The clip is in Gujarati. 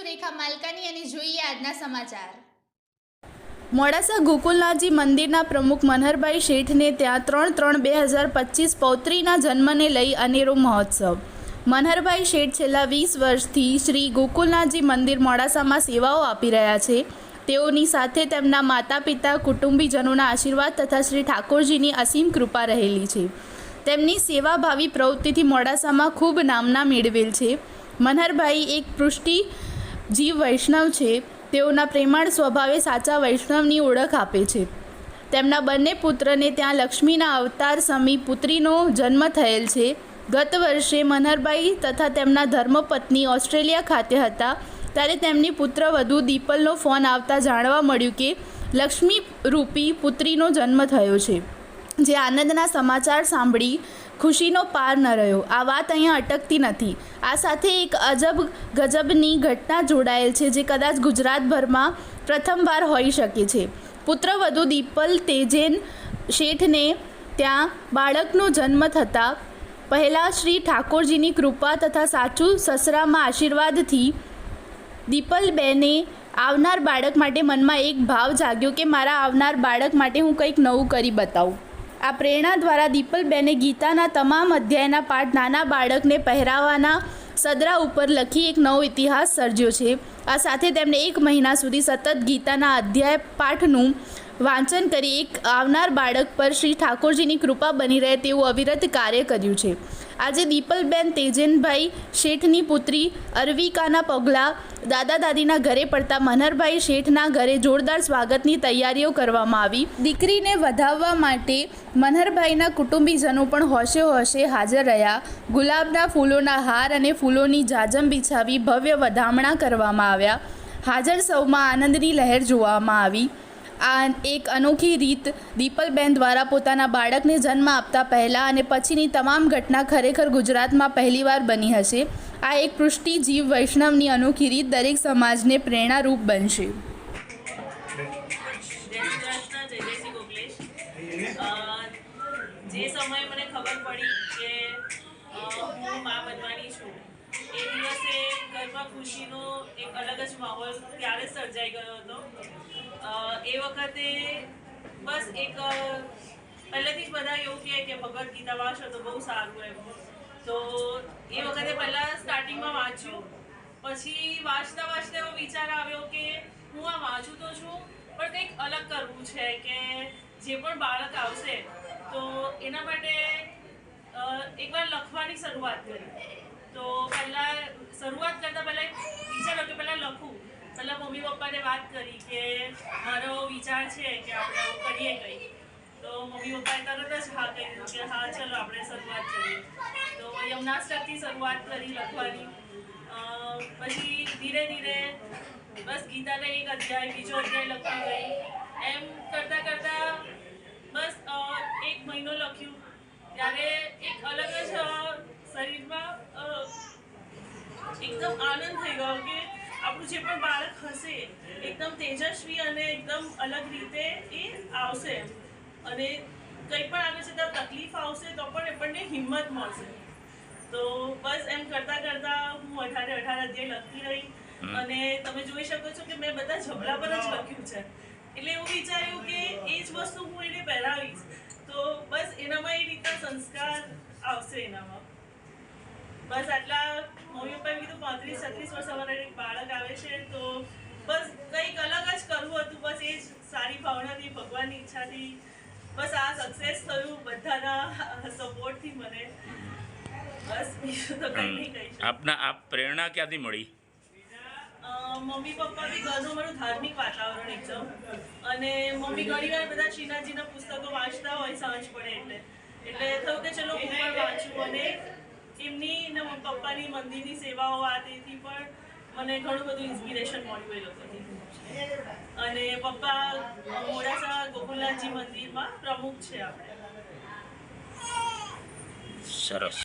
રેખા માલકાની અને જોઈએ આજના સમાચાર। મોડાસા ગોકુલનાથજી મંદિરના પ્રમુખ મનહરભાઈ શેઠને ત્યાં 3/3/2025 પૌત્રીના જન્મને લઈ અનેરો મહોત્સવ। મનહરભાઈ શેઠ છેલ્લા 20 વર્ષથી શ્રી ગોકુલનાથજી મંદિર મોડાસામાં સેવાઓ આપી રહ્યા છે। તેઓની સાથે તેમના માતા પિતા કુટુંબીજનોના આશીર્વાદ તથા શ્રી ઠાકોરજીની અસીમ કૃપા રહેલી છે। તેમની સેવાભાવી પ્રવૃત્તિથી મોડાસામાં ખૂબ નામના મેળવેલ છે। મનહરભાઈ એક પૃષ્ટિ જીવ વૈષ્ણવ છે। તેઓના પ્રેમાળ સ્વભાવે સાચા વૈષ્ણવની ઓળખ આપે છે। તેમના બંને પુત્રને ત્યાં લક્ષ્મીના અવતાર સમી પુત્રીનો જન્મ થયેલ છે। ગત વર્ષે મનહરભાઈ તથા તેમના ધર્મપત્ની ઓસ્ટ્રેલિયા ખાતે હતા ત્યારે તેમની પુત્રવધુ દીપલનો ફોન આવતા જાણવા મળ્યું કે લક્ષ્મી રૂપી પુત્રીનો જન્મ થયો છે। જે આનંદના સમાચાર સાંભળી ખુશીનો પાર ન રહ્યો। આ વાત અહીંયા અટકતી નથી। આ સાથે એક અજબ ગજબની ઘટના જોડાયેલ છે જે કદાચ ગુજરાતભરમાં પ્રથમવાર હોઈ શકે છે। પુત્રવધુ દીપલ તેજેન શેઠને ત્યાં બાળકનો જન્મ થતાં પહેલાં શ્રી ઠાકોરજીની કૃપા તથા સાચું સસરામાં આશીર્વાદથી દીપલબેને આવનાર બાળક માટે મનમાં એક ભાવ જાગ્યો કે મારા આવનાર બાળક માટે હું કંઈક નવું કરી બતાવું। આ પ્રેરણા દ્વારા દીપલબેને ગીતાના તમામ અધ્યાયના પાઠ નાના બાળકને પહેરાવવાના સદરા ઉપર લખી એક નવો ઇતિહાસ સર્જ્યો છે। આ સાથે તેમણે 1 મહિના સુધી સતત ગીતાના અધ્યાય પાઠનું વાંચન કરી એક આવનાર બાળક પર શ્રી ઠાકોરજીની કૃપા બની રહે તેવું અવિરત કાર્ય કર્યું છે। આજે દીપલબેન તેજનભાઈ શેઠની પુત્રી અરવિકાના પગલાં દાદા દાદીના ઘરે પડતા મનહરભાઈ શેઠના ઘરે જોરદાર સ્વાગતની તૈયારીઓ કરવામાં આવી। દીકરીને વધાવવા માટે મનહરભાઈના કુટુંબીજનો પણ હોશે હોશે હાજર રહ્યા। ગુલાબના ફૂલોના હાર અને ફૂલોની જાજમ બિછાવી ભવ્ય વધામણા કરવામાં આવ્યા। હાજર સૌમાં આનંદની લહેર જોવામાં આવી। આ એક અનોખી રીત દીપલબેન દ્વારા પોતાના બાળકને જન્મ આપતા પહેલાં અને પછીની તમામ ઘટના ખરેખર ગુજરાતમાં પહેલીવાર બની હશે। આ એક પૃષ્ટિ જીવ વૈષ્ણવની અનોખી રીત દરેક સમાજને પ્રેરણારૂપ બનશે। જે સમયે મને ખબર પડી કે હું મા બનવાની છું એ દિવસે ઘરમાં ખુશીનો એક અલગ જ માહોલ ત્યારે સર્જાઈ ગયો હતો। એ વખતે બસ એક પહેલેથી જ બધા એવું કહે કે ભગવદ્ ગીતા વાંચો તો બહુ સારું એમ। તો એ વખતે પહેલાં સ્ટાર્ટિંગમાં વાંચ્યું, પછી વાંચતા વાંચતા એવો વિચાર આવ્યો કે હું આ વાંચું તો છું પણ કંઈક અલગ કરવું છે કે જે પણ બાળક આવશે તો એના માટે એકવાર લખવાની શરૂઆત કરી। તો પહેલાં શરૂઆત કરતાં પહેલાં વિચાર કે પહેલાં લખું। પહેલાં મમ્મી પપ્પાને વાત કરી કે મારો વિચાર છે કે આપણે આવું કરીએ કંઈ। તો મમ્મી પપ્પાએ તરત જ હા કહ્યું કે હા ચલો આપણે શરૂઆત કરીએ। તો યમનાષ્ટકથી શરૂઆત કરી લખવાની। પછી ધીરે ધીરે બસ ગીતાને એક અધ્યાય બીજો અધ્યાય લખવા ગઈ। એમ કરતાં કરતાં બસ 1 મહિનો લખ્યું ત્યારે એક અલગ જ શરીરમાં એકદમ આનંદ થઈ ગયો કે આપણું જે પણ બાળક હશે એકદમ તેજસ્વી અને એકદમ અલગ રીતે એ આવશે અને કંઈ પણ આગળ જતાં તકલીફ આવશે તો પણ આપણને હિંમત મળશે। તો બસ એમ કરતાં કરતાં હું 18 અધ્યાય લખતી રહી અને તમે જોઈ શકો છો કે મેં બધા ઝબલા પર જ લખ્યું છે। એટલે એવું વિચાર્યું કે એ જ વસ્તુ હું એને પહેરાવીશ તો બસ એનામાં એ રીતના સંસ્કાર આવશે એનામાં। બસ આટલા મમ્મી પપ્પાએ કીધું 35-36 વર્ષ અમારે એક બાળક આવે છે તો બસ કંઈક અલગ જ કરવું હતું। બસ એ જ સારી ભાવનાથી ભગવાનની ઈચ્છાથી બસ આ સક્સેસ થયું બધાના સપોર્ટથી મને। બસ બીજું તો કંઈ નહીં કહી શકું। આપના પ્રેરણા ક્યાંથી મળી? મમ્મી પપ્પા બી ઘરનું મારું ધાર્મિક વાતાવરણ એકદમ અને મમ્મી ઘણી વાર બધા શ્રીનાથજીના પુસ્તકો વાંચતા હોય સાંજ પડે એટલે થયું કે ચલો હું પણ વાંચું અને એમની ને પપ્પાની મંદિરની સેવાઓ આ તેથી પણ મને ઘણું બધું ઇન્સ્પિરેશન મળ્યું એ લોકોથી। અને પપ્પા મોડાસા ગોકુલનાથજી મંદિરમાં પ્રમુખ છે આપણે। સરસ।